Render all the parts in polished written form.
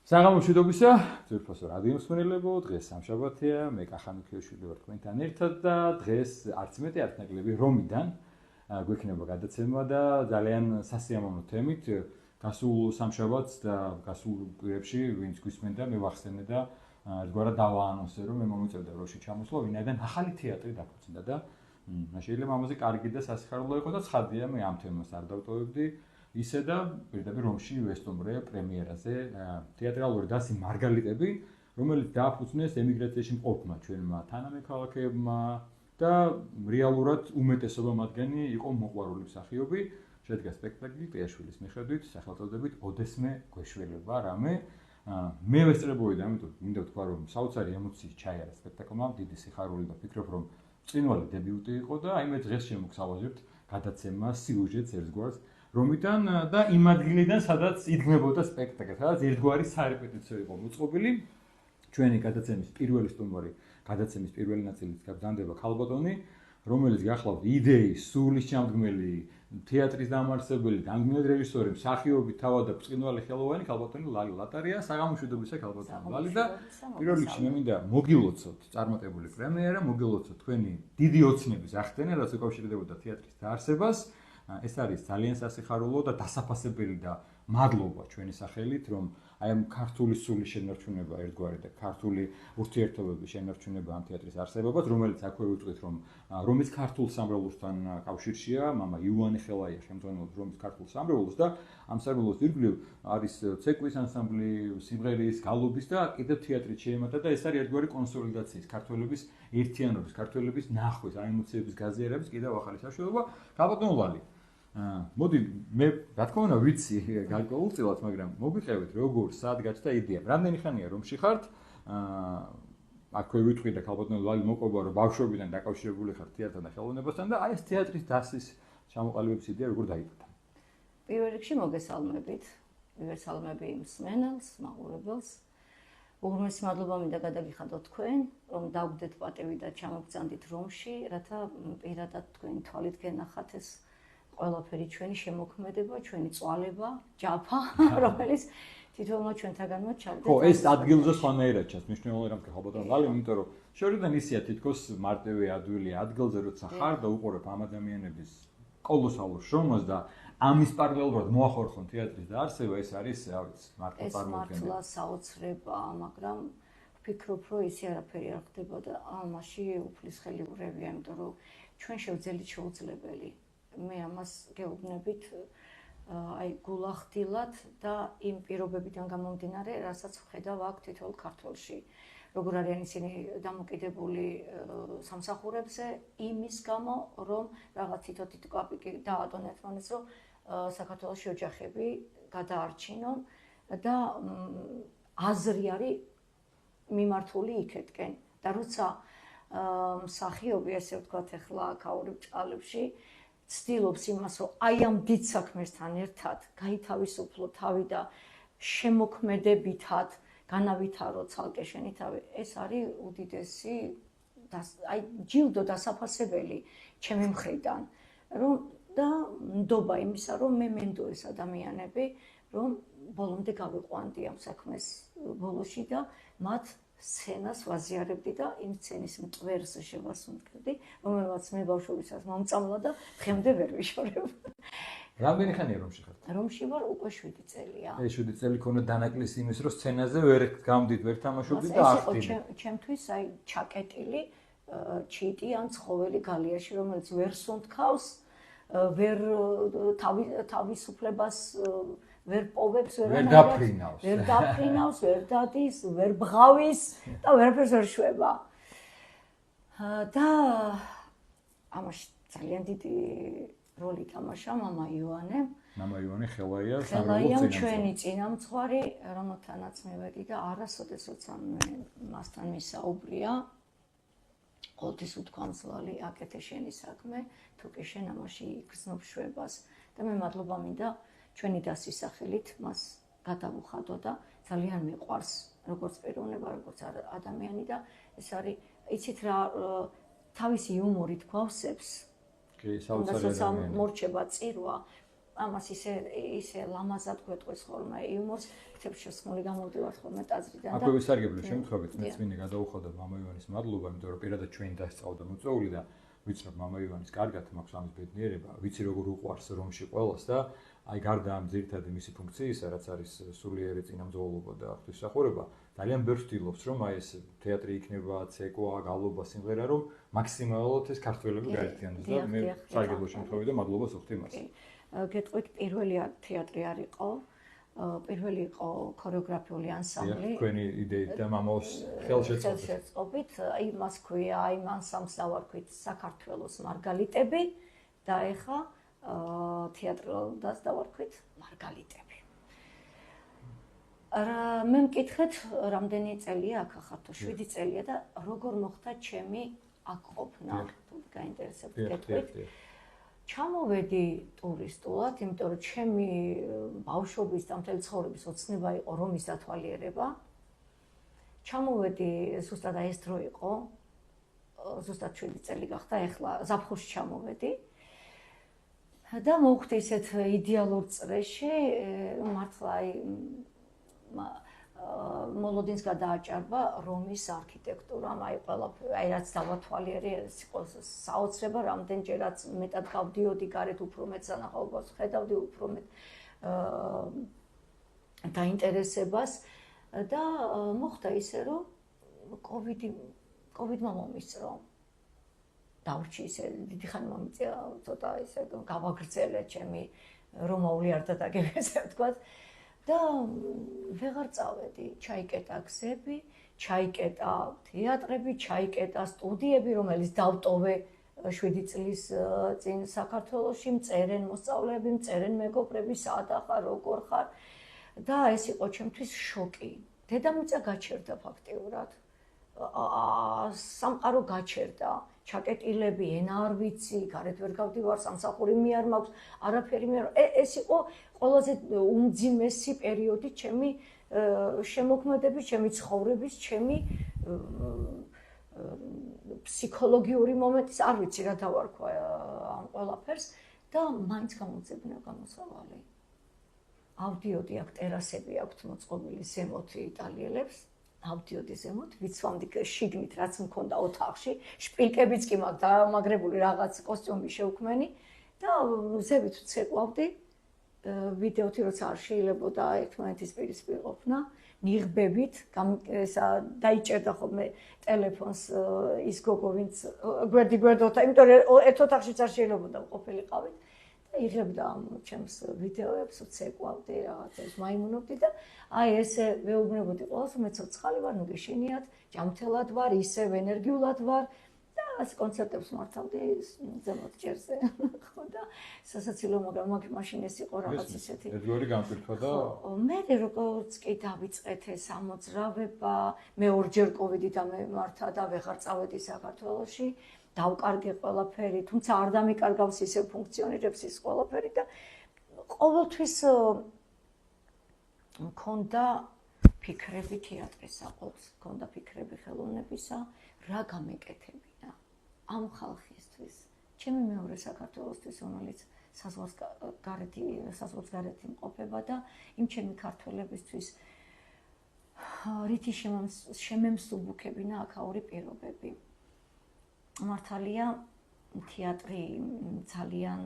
საღამოშვიდობისა, ძვირფასო რადიო მსმენელებო, დღეს სამშაბათია, მე კახა მიქელიშვილი ვარ თქვენთან ერთად და დღეს არც მეტი არც ნაკლები რომიდან გვექნება გადაცემა და ძალიან სასიამოვნო თემით გასულ სამშაბათს და გასულ კვირებში ვინც გვისმენდა, მე ვახსენე და ერთგვარად დავაანონსე, რომ მე მომიწევდა როში ჩამოსვლა, ვინაიდან ახალი თეატრი დაგვრჩენდა და შეიძლება ამაზე კარგი და სასიხარულო იყო და ცხადია, მე ამ თემას არ დავტოვებდი. ისე და პირდაპირ რომში ვესტუმრე პრემიერაზე თეატრალური დასი მარგალიტები, რომელიც დააფუძნეს ემიგრაციაში მყოფმა ჩვენმა თანამექალაქეებმა და რეალურად უმეტესობა მათგანი იყო მოყვარული მსახიობი. შედგა სპექტაკლი პიაშვილის მიხედვით, სახელწოდებით ოდესმე გვეშველება რამე. მე ვესწრებოდი და ამიტომ მინდა ვთქვა, რომ საოცარი ემოციის ჩაიარა სპექტაკლმა, დიდი სიხარული და ვფიქრობ, რომ ბრწყინვალე დებიუტი იყო და აი მე დღეს შემოგსავაზებთ გადაცემა სიუჟეტს ერთგვარს რომიდან და იმ ადგილიდან, სადაც იდგმებოდა სპექტაკლი, სადაც ერთგვარი სარეპეტიციო იყო მოწყობილი. ჩვენი გადაცემის პირველი სტუმარი, გადაცემის პირველი ნაწილით გაბრძანდება ქალბატონი, რომელიც გახლავთ იდეის, სულის ჩამდგმელი, თეატრის დამაარსებელი, დამდგმელი რეჟისორი, მსახიობი, თავად და ბრწყინვალე ხელოვანი ქალბატონი ლალი ლატარია, საღამოშვიდობისა ქალბატონი ლალი და პირველ რიგში მე მინდა მოგილოცოთ წარმატებული პრემიერა, მოგილოცოთ თქვენი დიდი ოცნების ახდენა, რაც უკავშირდებოდა თეატრის დაარსებას. ეს არის ძალიან სასიხარულო და დასაფასებელი და მადლობა ჩვენი სახელით, რომ აი ამ ქართული სულის შენარჩუნება ერთგვარი და ქართული ურთიერთობების შენარჩუნება ამ თეატრის არსებობას, რომელიც აქვე ვიტყვით, რომ რომის ქართულ სამრევლოსთან კავშირშია, მამა იუანი ხელაია შემდგენელობს რომის ქართულ სამრევლოს და ამ სამრევლოს ირგვლივ არის ცეკვის ანსამბლი, სიმღერის, გალობის და კიდევ თეატრით შეემატა და ეს არის ერთგვარი კონსოლიდაციის, ქართველების ერთიანობის, ქართველების ნახვის, ამ ემოციების გაზიარების კიდევ ახალი საშუალება. ქალბატონ ლალი მოდი მე რა თქმა უნდა ვიცი გარკვეულწილად, მაგრამ მოგიყევით როგორ სად გაჩნდა იდეა. რამდენი ხანია რომში ხართ? აქვე ვიტყვი და ქალბატონ ლალი მოყვება, რომ ბავშვობიდან დაკავშირებული ხართ თეატრთან და ხელოვნებასთან და აი ეს თეატრის დასის ჩამოყალიბების იდეა როგორ დაიბადა? პირველ რიგში მოგესალმებით. მივესალმები მსმენელს, მაყურებელს. უღრმესი მადლობა მინდა გადაგიხადოთ თქვენ, რომ დავგდეთ პატივი და ჩამოგწანდით რომში, რათა პირადად თქვენი თვალით გენახათ ეს ყველაფერი ჩვენი შემოქმედება, ჩვენი წვალება, ჯაფა, რომელიც თითოეულმა ჩვენთაგანმა ჩავდეთ. ხო, ეს ადგილზე სხვანაირად ჩანს, მნიშვნელოვანი რამე ქალბატონ ლალი, იმიტომ რომ შორიდან ისია თითქოს მარტივი ადვილი ადგილზე როცა ხარ და უყურებ ამ ადამიანების კოლოსალურ შრომას და ამის პარალელურად მოახორხონ თეატრის დაარსება, ეს არის, რა ვიცი, მართლა წარმოუდგენელი. ეს მართლა საოცრება, მაგრამ ვფიქრობ, რომ ისე არაფერი არ ხდება და ამაში უფლის ხელი ურევია, იმიტომ რომ ჩვენ შევძელით შეუძლებელი. მე ამას გეუბნებით აი გულახდილად და იმ პირობებიდან გამომდინარე, რასაც ვხედავ აქ თითოეულ ქართველში. როგორ არიან ისინი დამოკიდებული სამსახურებზე, იმის გამო, რომ რაღაც თითო-თითო კაპიკი დაადონ ერთმანეთს, რომ საქართველოში ოჯახები გადაარჩინონ და აზრი არის მიმართული იქეთკენ. და როცა მსახიობი, ესე ვთქვათ, ახლა ქაური ბჭყალებში ცდილობს იმას, რომ აი ამ დიდ საქმესთან ერთად გაითავისუფლო თავი და შემოქმედებითად განავითარო ცალკე შენი თავი, ეს არის უდიდესი აი ჯილდო დასაფასებელი ჩემი მხრიდან, რომ და ნდობა იმისა, რომ მე მენდო ეს ადამიანები, რომ ბოლომდე გავიყვანდი ამ საქმეს ბოლოში და მათ სცენას ვაზიარებდი და იმ სცენის მტვერს შევასუნთქებდი, რომელსაც მე ბავშვობისას მომწამლა და დღემდე ვერ ვიშორებ. რამდენი ხანია რომში ხართ? რომში ვარ უკვე 7 წელია. ეს 7 წელი ქონდა დანაკლისი იმის, რომ სცენაზე ვერ გამდით, ვერ თამაშობდით და ახდით. ეს იყო ჩემთვის აი ჩაკეტილი ჩიტი ან ცხოველი გალიაში, რომელიც ვერ სუნთქავს, ვერ თავისუფლებას ვერ პოვებს, ვერ დაფრინავს, ვერ დადის, ვერ ბღავის და ვერაფერს ვერ შვება. და ამაში ძალიან დიდი როლი თამაშა მამა იოანე. მამა იოანე ხელაია, სამრევლოს ჩვენი წინამძღვარი, რომელთანაც მე ვედი და არასოდეს როცა მე მასთან მისაუბრია, ყოველთვის უთქვამს ლალი, აკეთე შენი საქმე, თუ კი შენ ამაში იგრძნობ შვებას და მე მადლობა მინდა ჩვენი დასის სახელით მას გადავუხადო და ძალიან მიყვარს როგორც პიროვნება, როგორც ადამიანი და ეს არის, იცით რა, თავისი იუმორით გვავსებს. კი, საოცარი ადამიანი. მორჩება წირვა, ამას ისე ლამაზად გვეტყვის ხოლმე იუმორს, ქთებს შესხმული გამოვდივართ ხოლმე ტაძრიდან და აქვე ვისარგებლო შემთხვევით მეც მინდა გადავუხადო მამა ივანის მადლობა, იმიტომ რომ პირადად ჩვენ დასწავდა მოწვეული და ვიცნობ მამა ივანის კარგად მაქვს ამის ბედნიერება, ვიცი როგორ უყვარს რომში ყველას და აი გარდა ამ ძირითადი მისი ფუნქციისა, რაც არის სულიერი წინამძღოლობა და ღვთისმსახურება, ძალიან ბევრს ვთილობს, რომ აი ეს თეატრი იქნება, ცეკვა, გალობა, სიმღერა, რომ მაქსიმალურად ეს ქართველები გაერთიანდეს და მე სარგებლო შემთხვევით და მადლობას ვუხდი მას. გეტყვით, პირველი თეატრი არ იყო, პირველი იყო ქორეოგრაფიული ანსამბლი. თქვენი იდეით და მამაოს ხელშეწყობით, იმას ქვია, აი ანსამბლს დავარქვით საქართველოს მარგალიტები და ეხა თეატრალდას დავარქვით მარგალიტები. მე მკითხეთ, რამდენი წელია აქ ხარ თუ 7 წელია და როგორ მოხდა ჩემი აქ ყოფნა, თუ გაინტერესებთ გეტყვით. ჩამოვედი ტურისტულად, იმიტომ რომ ჩემი ბავშვობის და მთელი ცხოვრების ოცნება იყო რომის დათვალიერება. ჩამოვედი, ზუსტად აი ეს დრო იყო, ზუსტად 7 წელი გახდა, ეხლა ზაფხულში ჩამოვედი. და მოვხვდი ისეთ იდეალურ წრეში, მართლა აი მოლოდინს გადააჭარბა რომის არქიტექტურამ, აი ყველაფერი, აი რაც დავათვალიერე, ეს იყო საოცრება, რამდენჯერაც მეტად გავდიოდი გარეთ, უფრო მეტ სანახაობას ხედავდი, უფრო მეტ დაინტერესებას და მოხდა ისე, რომ კოვიდმა მომისწრო. დავრჩი ისე დიდი ხანი მომიწია, ცოტა ისე გავაგრძელე ჩემი რომაული არდადეგები, ესე ვთქვათ. და ვეღარ წავედი, ჩაიკეტა გზები, ჩაიკეტა თეატრები, ჩაიკეტა სტუდიები, რომელიც დავტოვე 7 წლის წინ საქართველოში, მწერენ მოსწავლეები, მწერენ მეგობრები, საათ ახარ, როგორ ხარ. და ეს იყო ჩემთვის შოკი. დედამიწა გაჩერდა ფაქტიურად. სამყარო გაჩერდა. ჩაკეტილები, ენა არ ვიცი, გარეთ ვერ გავდივარ, სამსახური მე არ მაქვს, არაფერი მე არ. ეს იყო ყველაზე უმძიმესი პერიოდი ჩემი შემოქმედების, ჩემი ცხოვრების, ჩემი ფსიქოლოგიური მომენტის, არ ვიცი რა დავარქვა ამ ყველაფერს და მაინც გამოძებნა გამოსავალი. ავდიოდი აქ ტერასები აქვთ მოწყობილი ზემოთ იტალიელებს. ავდიოდი ზემოთ, ვიცვამდი შიგნით რაც მქონდა ოთახში, შპილკებიც კი მაქვს დამაგრებული რაღაც კოსტიუმი შევქმენი და ზევით ვცეკვავდი. ვიდეოთი როცა არ შეიძლებოდა ერთმანეთის პირისპირ ყოფნა, ნიღბებით, ესა დაიჭერდა ხოლმე ტელეფონს ის გოგო, ვინც გვერდოთა, იმიტომ რომ ერთ ოთახშიც არ შეიძლებოდა ყოფილიყავით. იღებდა ჩემს ვიდეოებს, ვცეკვავდი რაღაცებს, მაიმუნობდი და აი ესე ვეუბნებოდი ყველას, მე ცოცხალი ვარ, ნუ გეშინიათ, ჯამთელად ვარ, ისევ ენერგიულად ვარ და ასე კონცერტებს მართავდი ზემოთ ჭერზე. ხო და სასაცილო, მაგრამ მაშინ ეს იყო რაღაც ისეთი. ერთგვარი განკვირთვა და მე როგორც კი დავიწყეთ ეს ამოძრავება, მე ორჯერ კოვიდი დამემართა და ვეღარ წავედი საქართველოში. დავკარგე ყველაფერი, თუმცა არ დამიკარგავს ისე ფუნქციონირებს ის ყველაფერი და ყოველთვის მქონდა ფიქრები თეატრისა, მქონდა ფიქრები ხელოვნებისა, რა გამეკეთებინა ამ ხალხისთვის. ჩემი მეორე საქართველოსთვის, რომელიც საზღვარს გარეთ იმყოფება და იმ ჩემი ქართველებისთვის რითი შემემსუბუქებინა აქაური პირობები. მართალია თეატრი ძალიან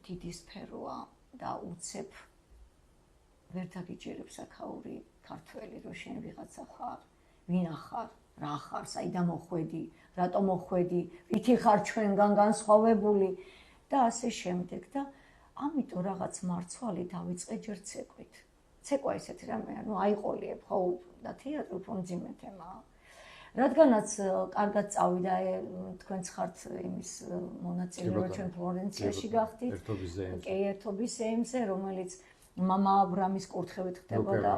დიდი სფეროა და უცებ ვერ დაგიჯერებს აქაური ქართველი, რომ შენ ვიღაცა ხარ, ვინ ახარ, რა ხარ, საიდან მოხვედი, რატო მოხვედი, ვითი ხარ ჩვენგან განსხვავებული და ასე შემდეგ და ამიტომ რაღაც მარცვალი დავიწყე ჯერ ცეკვით. ცეკვა ესეთი რამეა, ნუ აიყოლიებ ხო და თეატრი უფრო მძიმე თემაა. რადგანაც კარგად წავიდა, თქვენც ხართ იმის მონაწილე, რომ ჩვენ ფლორენციაში გახდით, ერთობის ზეიმზე, რომელიც მამა აბრამის კურთხევით ხდებოდა,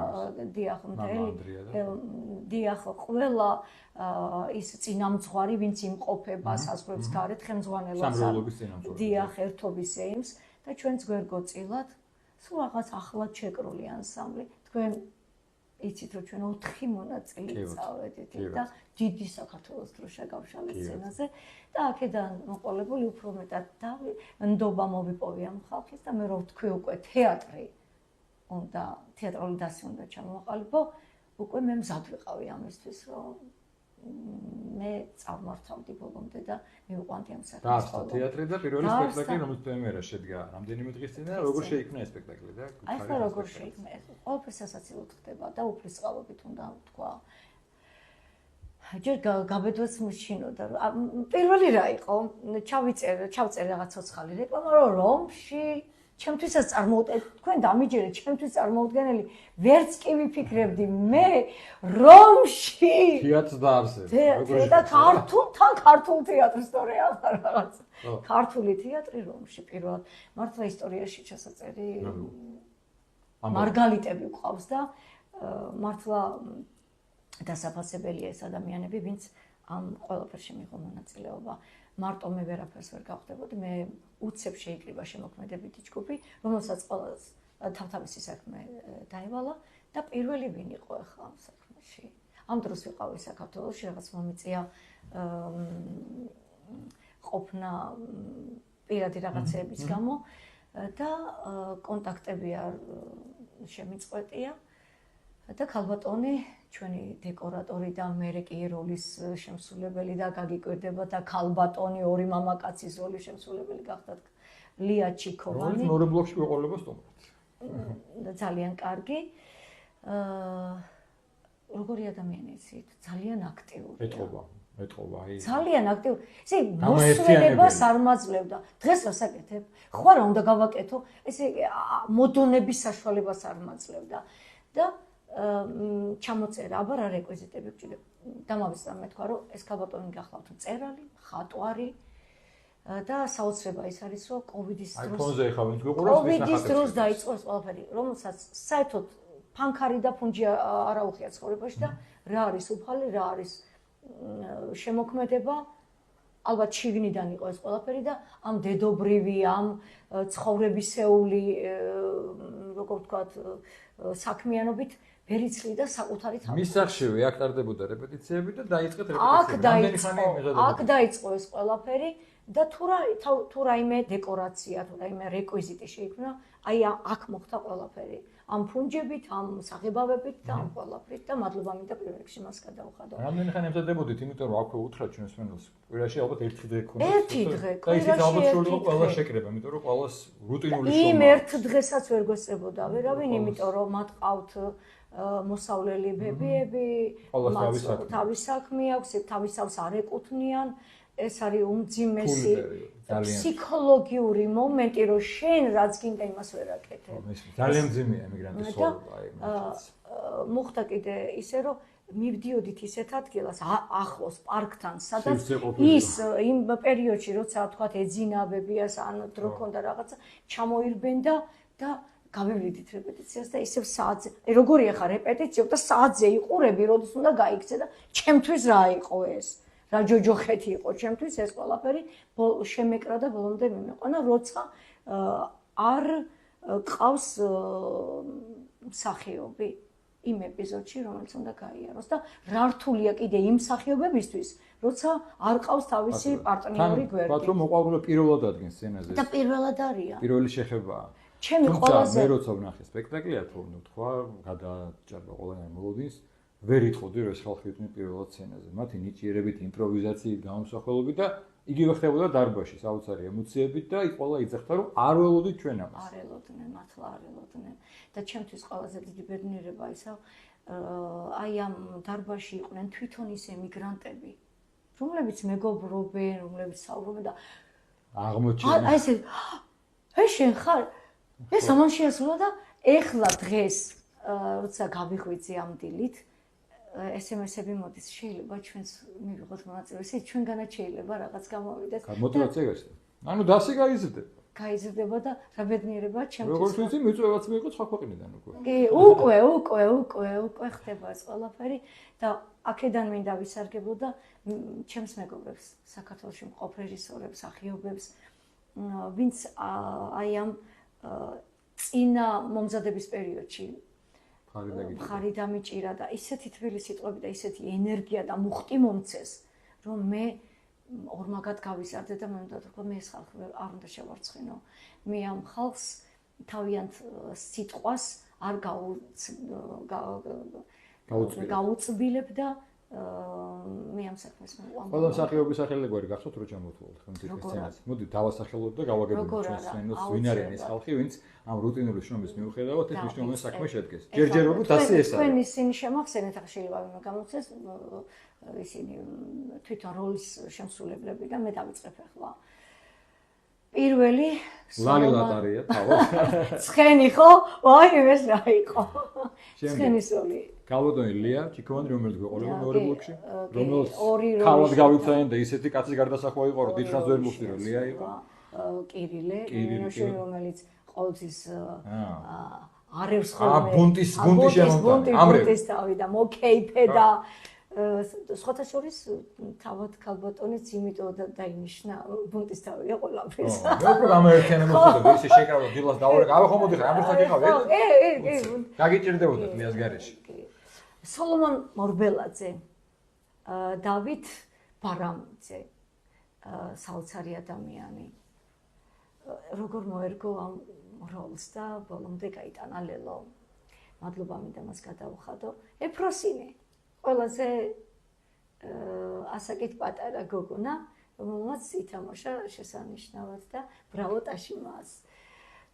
დიახ, ყველა ის წინამძღვარი, ვინც იმყოფება საზღვრებს გარეთ, ხელმძღვანელობს დიახ, ერთობის ზეიმს და ჩვენც გვერგოწილად, სულ რაღაც ახლად შეკრული ანსამბლი, თქვენ იცით რომ ჩვენ 4 მონაწილე წავედით და დიდი საქართველოს დრო შეგავშალეთ სცენაზე და აქედან მოყოლებული უფრო მეტად ნდობა მოვიპოვე ამ ხალხის და მე რო ვთქვი უკვე თეატრი უნდა თეატრალური დასი უნდა ჩამოაყალიბო უკვე მე მზად ვიყავი ამისთვის რომ მე წავმართავდი ბოლომდე და მივყვანდი ამ საქმეს. დაასწრა თეატრი და პირველი სპექტაკლი რომელიც პრემიერა შედგა რამდენიმე დღის წინ და როგორ შეიქმნა ეს სპექტაკლი და აი ხო როგორ შეიქმნა ეს ყველაფერს სასაცილოდ ხდება და უფლის წყალობით უნდა ვთქვა. ჯერ გაბედვაც მშინოდა პირველი რა იყო ჩავწერე რაღაც ცოცხალი რეკლამა რომ რომში ჩემთვისაც წარმოუდგენელი თქვენ დამიჯერეთ ჩემთვის წარმოუდგენელი ვერც კი ვიფიქრებდი მე რომში თეატრს დაარსებდა და ქართულ თეატრს თორე რაღაც ქართული თეატრი რომში პირველად მართლა ისტორიაში ჩასაწერი მარგალიტები ყავს და მართლა დასაფასებელია ეს ადამიანები ვინც ამ ყველაფერში მიიღო მონაწილეობა მარტო მე ვერაფერს ვერ გავხდებოდი მე უცებ შეიკრიბა შემოქმედებითი ჯგუფი რომელსაც ყველას თავთავისი საქმე დაევალა და პირველი ვინ იყო ახლა ამ საქმეში ამ დროს ვიყავი საქართველოში რაღაც მომიწია ყოფნა პირადი რაღაცეების გამო და კონტაქტები არ შემიწყვეტია და ქალბატონი ჩვენი დეკორატორი და მერე კი როლის შემსრულებელი და გაგიკვირდება და ქალბატონი ორი მამაკაცის როლის შემსრულებელი გახდათ ლია ჩიქოვანი რომელიც მეორე ბლოკში ვიყოლება სტუმრად ძალიან კარგი როგორი ადამიანი იცით ძალიან აქტიური ეტყობა აი ძალიან აქტიური ესე მოსვლებას არ მაძლევდა დღეს ვასაკეთებ ხო რა უნდა გავაკეთო ესე მოდონების საშუალებას არ მაძლევდა და ჩამოწერა, აბა რა რეკვიზიტები გჭირდება. დამავიწყდა მე თქვა რომ ეს ქალბატონი გახლავთ მწერალი, ხატვარი და საოცრება ის არის რომ კოვიდის დროს აი ფონზე ეხა ვინც გიყურებს კოვიდის დროს დაიწყო ეს ყველაფერი, რომელსაც საერთოდ ფანქარი და ფუნჯი არ აუხია ცხოვრებაში და რა არის უფალი, რა არის შემოქმედება ალბათ შიგნიდან იყო ეს ყველაფერი და ამ დედობრივი, ამ ცხოვრებისეული როგორ ვთქვათ საქმიანობით ვერიცლი და საკუთარი თავი. მის სახშივე აქ ტარდებოდა რეპეტიციები და დაიწყეთ რეპეტიციები. აქ დაიწყო ეს ყველაფერი და თუ რაიმე დეკორაცია, თუ რაიმე რეკვიზიტი შეიქმნა, აი აქ მოხდა ყველაფერი. ამ ფუნჯებით, ამ საღებავებით და ამ ყველაფრით და მადლობა მინდა პირველ რიგში მას გადავხადო. რამდენი ხანი ემზადებოდით, იმიტომ რომ აქვე უთხრა ჩვენს მენელს. კვირაში ალბათ ერთი დღე ქონდა. ერთი დღე, და ისიც ალბათ შეიძლება ყველა შეკრება, იმიტომ რომ ყველას რუტინული შოვა. იმ ერთ დღესაც ვერ გვესწრებოდა ვერავინ, იმიტომ რომ მათ ყავთ მოსავლელი ბებიები, თავის საქმე აქვს, თავისავს არ ეკუთვნიან. ეს არის უმძიმესი ფსიქოლოგიური მომენტი, რომ შენ რაც გინდა იმას ვერ აკეთებ. ძალიან მძიმეა ემიგრანტის ცხოვრება, აი მაგაც. მოხდა კიდე ისე, რომ მივდიოდით ისეთ ადგილას, ახლოს პარკთან, სადაც ის იმ პერიოდში, როცა თქვათ ეძინავებიას, ან დრო ქონდა რაღაცა, ჩამოირბენ და გავივლიდით რეპეტიციას და ისევ საათზე. როგორია ხა რეპეტიციო და საათზე იყურები, როდის უნდა გაიქცე და ჩემთვის რა იყო ეს? რა ჯოჯოხეთი იყო ჩემთვის ეს ყველაფერი შემეკრა და ბოლომდე მიმეყვანა როცა არ ყავს მსახიობი იმ ეპიზოდში რომელიც უნდა გაიაროს და რა რთულია კიდე იმ მსახიობებისთვის როცა არ ყავს თავისი პარტნიორი გვერდით. ვთქვათ რომ მოყვარულე პირველად ადგენს სცენაზე. და პირველად არიან. პირველი შეხებაა. ჩემი ყველაზე მე როცა ვნახე სპექტაკლია თუ თქვა გადაჭარბა ყველანი მოლოდინს ვერ იტყოდი რომ ეს ხალხი იყვნენ პირველად სცენაზე. მათი ნიჭიერებით, იმპროვიზაციით, გამოსახველობით და იგივე ხდებოდა დარბაზში, საოცარი ემოციებით და ყველა იძახდა რომ არ ველოდით ჩვენ ამას. არ ველოდნენ, მართლა არ ველოდნენ. და ჩემთვის ყველაზე დიდი ბედნიერება ისა აი ამ დარბაზში იყვნენ თვითონ ის ემიგრანტები, რომლებიც მეგობრობენ, რომლებიც საუბრობენ და აღმოჩენენ. აი ესე აი შენ ხარ ეს ამან შეასრულა და ეხლა დღეს როცა გავიღვიძე ამ დილით SMS-ები მოდის, შეიძლება ჩვენს მივიღოთ მონაწილეობა, ჩვენგანაც შეიძლება რაღაც გამოვიდეს. მოტივაცია გასცდა. ანუ დასი გაიზრდება. გაიზრდება და რა ბედნიერება ჩემთვის. როგორც ვიცი, მიწვევაც მიიღო სხვა ქვეყნიდან უკვე. კი, უკვე ხდება ეს ყველაფერი და აქედან მინდა ვისარგებლო და ჩემს მეგობრებს, საქართველოში მყოფ რეჟისორებს, მსახიობებს, ვინც აი ამ წინა მომზადების პერიოდში მხარი დამიჭირა და ისეთი თბილი სიტყვები და ისეთი ენერგია და მუხტი მომცეს, რომ მე ორმაგად გავიზარდე და მე უნდა თქვა მე ეს ხალხი არ უნდა შევარცხინო. მე ამ ხალხს თავიანთ სიტყვას არ გაუწბილებ და მე ამ საქმეს მოვამ. ყველა მსახიობის სახელები გახსოვთ რო ჩამოვთვალოთ ხომ ეს სცენაც. მოდი დავასახელოთ და გავაგებინოთ ჩვენ სცენას ვინ არის ეს ხალხი, ვინც ამ რუტინული შრომის მიუხედავად ეს მნიშვნელოვანი საქმე შედგეს. ჯერჯერობით ასე ეს არის. თქვენ ისინი შემახსენეთ, ახლა შეიძლება ვინმე გამოცეს ისინი თვითონ როლის შემსრულებლები და მე დავიწყებ ახლა. პირველი ლალი ლატარია თავად. ცხენი ხო? ვაი ეს რა იყო? ცხენის როლი. გალბატონი ლია ჩიქოვანი რომელიც გვეყოლება მეორე ბლოკში, რომელიც ქალად გავიცაენ და ისეთი კაცის გარდასახვა იყო, რომ დიდხანს ვერ მოხდი რომ ლია იყო. კირილე, რომელიც ყოველთვის არევს ხოლმე. ბუნტის შემომტანი, ამრევს თავი და მოკეიფე და სხვათა შორის თავად ქალბატონიც იმიტომ დაინიშნა ბუნტის თავია ყველაფერს. მე უფრო გამერქენე მოხდა ისე შეკრავდა დილას დაურეკა. ავე ხომ მოდიხარ, ამ დროს აკითხავ. გაგიჭირდებოდეთ ლიას გარეშე. სოლომონ მორბელაძე, დავით ბარამძე, საოცარი ადამიანი. როგორ მოერგო ამ როლს და ბოლომდე გაიტანა ლელო. მადლობა მინდა მას გადავხადო. ეფროსინი, ყველაზე ასაკით პატარა გოგონა, რომელმაც ითამაშა შესანიშნავად და ბრავო ტაში მას.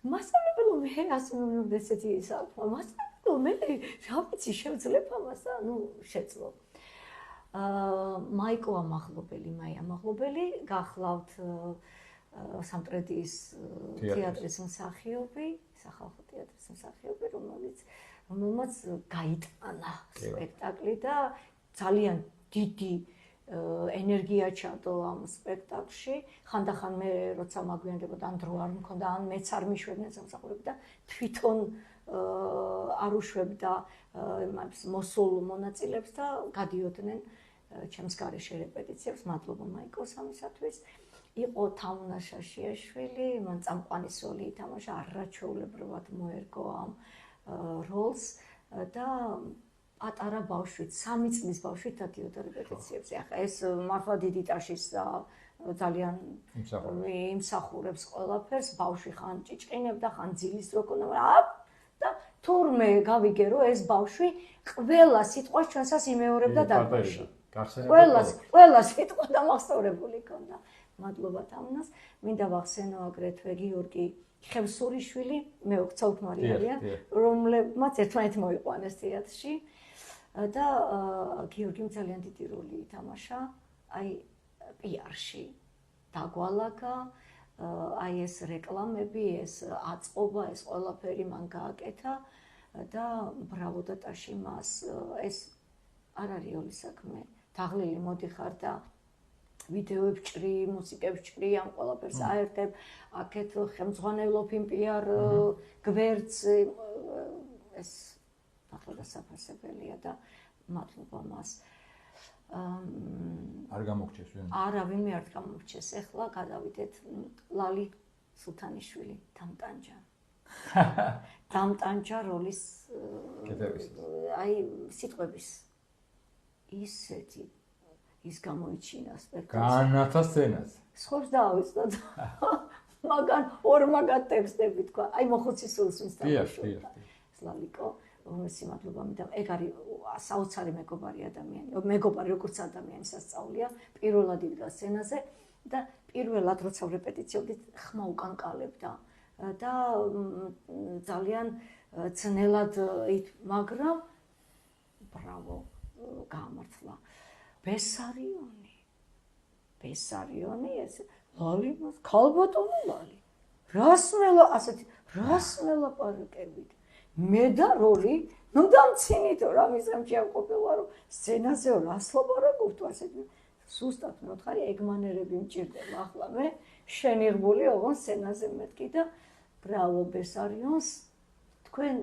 მასწავლებელო მე ასე მომდე ესეთი საქმე. მასწავლებელო მე რა ვიცი შევძლებ ამას და ნუ შეძლო. მაიკო ამაღლობელი, მაია ამაღლობელი, გახლავთ სამტრედიის თეატრის მსახიობი, სახალხო თეატრის მსახიობი, რომელმაც გაიტანა სპექტაკლი და ძალიან დიდი ენერგია ჩადო ამ სპექტაკლში. ხანდახან მე როცა მაგვიანდებოდა ან დრო არ მქონდა, ან მეც არ მიშვებდნენ სამსახურები და თვითონ არ უშვებდა მოსულ მონაწილეებს და გადიოდნენ ჩემს გარეშე რეპეტიციებს. მადლობა მაიკოს ამისათვის. იყო თამუნა შაშიაშვილი, მან წამყვანის როლი ითამაშა, არაჩვეულებრივად მოერგო ამ როლს და პატარა ბავშვით, 3 წლის ბავშვით დადიოდა რეპეტიციებზე. ახლა ეს მართლა დიდი ტაშის ძალიან იმსახურებს ყველაფერს, ბავშვი ხან ჭიჭყინებდა, ხან ძილის დრო ქონდა, მაგრამ და თურმე გავიგე რომ ეს ბავშვი ყველა სიტყვას ჩვენსას იმეორებდა დარბაზში. ყველა სიტყვა დამახსოვრებული ქონდა. მადლობა თამუნას. მინდა ვახსენო აგრეთვე გიორგი ხევსურიშვილი, მეოქცაუთმარია, რომლებმაც ერთმანეთი მოიყვანეს თეატრში და გიორგიმ ძალიან დიდი როლი ითამაშა, აი პიარში დაგვალაგა, აი ეს რეკლამები, ეს აწყობა, ეს ყველაფერი მან გააკეთა და ბრავო და ტაში მას. ეს არ არის ორი საქმე. თაღლილი მოდიხარ და ვიდეოებს ჭრი, მუსიკებს ჭრი, ამ ყველაფერს აერთებ, აქეთ ხელმძღვანელობ იმ პიარ გვერდს, ეს ახლა დასაფასებელია და მადლობა მას. არ გამოგჩეს ვინ? არა, ვინმე არ გამოგჩეს. ეხლა გადავიდეთ ლალი სულთანიშვილი, დამტანჯა. დამტანჯა როლის აი სიტყვების ისეთი ის გამოიჩინა სპექტაკლში. განათა სცენას. სხვებს დაავიწყდა. მაგან ორმაგად ტექსტები თქვა. აი მოხუცი სულს ვინც დავუშვებდა. ლალიკო, უმეტესი მადლობა მინდა. ეგ არის საოცარი მეგობარი ადამიანი. მეგობარი როგორც ადამიანი სასწაულია. პირველად იდგა სცენაზე და პირველად როცა რეპეტიციობდით ხმა უკანკალებდა და ძალიან ძნელად მაგრამ ბრავო გაამართლა. ბესარიონი ეს ლალი მას ქალბატონი ლალი. რასმელა ასეთი ლაპარაკებით. მე და როლი ნუ დამცინითო რა მისამჩი ამ ყოფილა რომ სცენაზე რას ლაპარაკობთ ასეთი. სუსტად მეოთხარი ეგმანერები მჭირდება. ახლა მე შენიღბული ოღონ სცენაზე მეთქი და ბრავო ბესარიონს თქვენ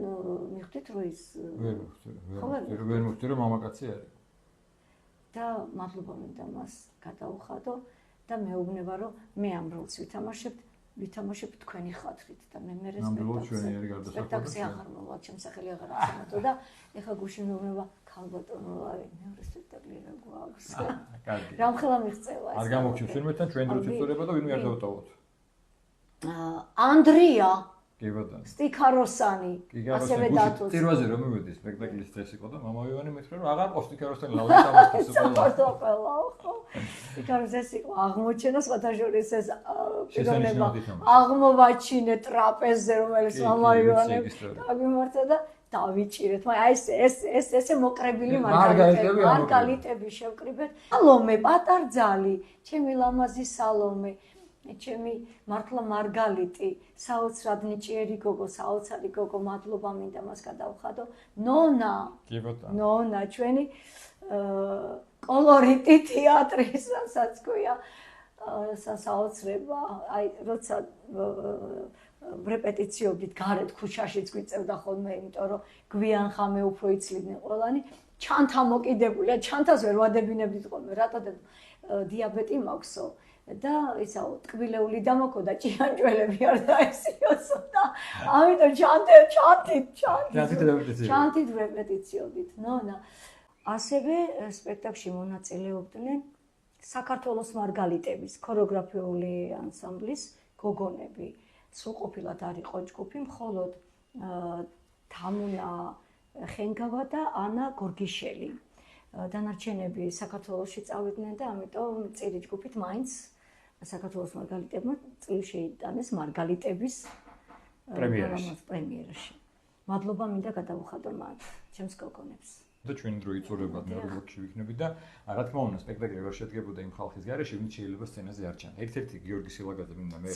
მიხვდით რომ ის ვერ მოხდი რომ მამაკაცი არის. და მადლობა მინდა მას გადავხადო და მეუბნება რომ მე ამ როლს ვითამაშებთ ვითამაშებ თქვენი ხათრით და მე ნამდვილად ჩვენი არის გარდასახვევი. სპექტაკლი აღარ მოვა, ჩემს სახელი აღარ აცემათო და ეხა გუშინ მეუბნება ქალბატონო, აი მეორე სპექტაკლი რა გვაქვს. კარგი. რამხელა მიღწევა ეს. არ გამოგჩენს ვინმეთან ჩვენი დროც იწურება და ვინმე არ დავტოვოთ. ანდრია კი ბატონო. სტიქაროსანი, ასევე დათოს. ტირვაზე რომ მივედი სპექტაკლის წესი იყო და მამა ივანი მეთქრა რომ აღარ ყავს სტიქაროსანი ლაუდა დამასკის ყველა. სტიქაროსეს იყო აღმოჩენა სხვათა შორის ეს პიროვნება აღმოვაჩინე ტრაპეზზე რომელიც მამა ივანე გამიმართა და დავიჭირეთ. აი ეს ესე მოკრებილი მარგალიტები შევკრიბეთ. სალომე პატარძალი, ჩემი ლამაზი სალომე, ჩემი მართლა მარგალიტი, საოცრად ნიჭიერი გოგო, საოცარი გოგო, მადლობა მინდა მას გადავხადო. ნონა. კი ბატონო. ნონა, ჩვენი კოლორიტი თეატრის, რასაც ქვია, სასაოცრება. აი, როცა რეპეტიციობდით გარეთ ქუჩაშიც გვიწევდა ხოლმე, იმიტომ რომ გვიან ხამე უფრო იცლიდნენ ყველანი. ჩანთა მოკიდებულია, ჩანთას ვერ ვადებინებდით ხოლმე, რატოდებ დიაბეტი მაქვსო. და ისაო ტკბილეული დამოქო და ჭიანჭველები არ დაესიოსო და ამიტომ ჩანთით რეპეტიციობით. ნონა ასევე სპექტაკლში მონაწილეობდნენ საქართველოს მარგალიტების ქორეოგრაფიული ანსამბლის გოგონები. სრულყოფილად არ იყო ჯგუფი, მხოლოდ თამუნა ხენგავა და ანა გორგიშელი. დანარჩენები საქართველოში წავიდნენ და ამიტომ წირი ჯგუფით მაინც საქართველოს მარგალიტებმა წილი შეიტანეს მარგალიტების პრემიერაში. მადლობა მინდა გადავუხადო მათ, ჩემს გოგონებს. და ჩვენი დრო იწურებათ მეორე ბლოკში ვიქნები და რა თქმა უნდა სპექტაკლი ვერ შედგებოდა იმ ხალხის გარეშე, ვინც შეიძლება სცენაზე არ ჩანდა. ერთ-ერთი გიორგი სილაგაძე მინდა მე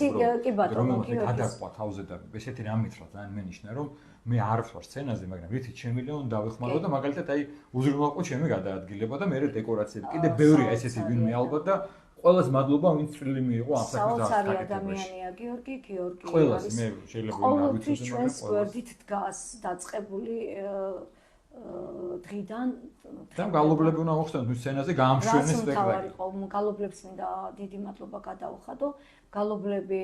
გადაყვა თავზე და ესეთი რამით რა ძალიან მენიშნა რომ მე არ ვარ სცენაზე, მაგრამ რითიც შემიძლია დავეხმარო და მაგალითად აი უზრუნველყო ჩემი გადაადგილება და მე რედეკორაციები. კიდე ბევრია ესეთი ვინმე ალბათ და ყველას მადლობა ვინც წვლილი მიიღო ამ საქმის საოცარი ადამიანია გიორგი. ყველას მე შეიძლება არ ვიცოდი, მაგრამ ჩვენს გვერდით დგას დაწყებული დღიდან და გალობლები უნდა მოხსნათ მის სცენაზე გაამშვენეს სპექტაკლი. გალობლებს მინდა დიდი მადლობა გადავუხადო. გალობლები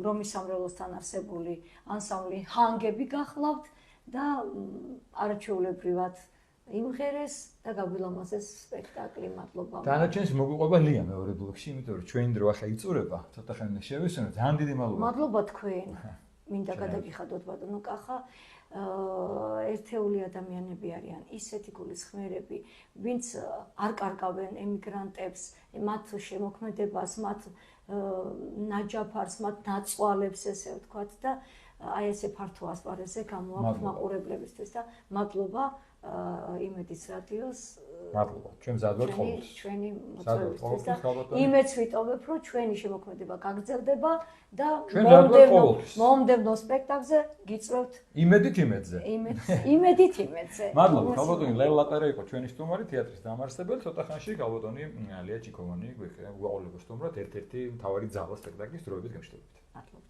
რომის სამრევლოსთან არსებული ანსამბლი ჰანგები გახლავთ და არაჩვეულებრივად იმღერეს და გაგვილამაზეს სპექტაკლი. მადლობა. დანარჩენს მოგვიყვება ლია მეორე ბლოკში, იმიტომ რომ ჩვენი დრო ახლა იწურება, ცოტა ხანი შევისვენოთ. ძალიან დიდი მადლობა. მადლობა თქვენ. მინდა გადაგიხადოთ ბატონო კახა. ერთეული ადამიანები არიან, ისეთი გულისხმიერები, ვინც არ კარგავენ ემიგრანტებს, მათ შემოქმედებას, მათ ნაჯაფარს, მათ ნაცვალებს, ესე ვთქვათ და აი ესე ფართო ასპარეზზე გამოაქვთ მაყურებლებისთვის და მადლობა იმედის რადიოს. მადლობა. ჩვენ მზადვართ ყოველთვის. ჩვენი მოწვევისთვის და იმედს ვიტოვებ, რომ ჩვენი შემოქმედება გაგრძელდება და მომდევნო სპექტაკლზე გიწვევთ იმედით იმედზე. იმედით იმედზე. მადლობა. ქალბატონი ლელა ლატარა იყო ჩვენი სტუმარი, თეატრის დამაარსებელი. ცოტა ხანში ქალბატონი ლია ჩიკოვანი გვეყოლება სტუმრად ერთ-ერთი მთავარი ძალა სპექტაკლის დროებით გემშვიდობით. მადლობა.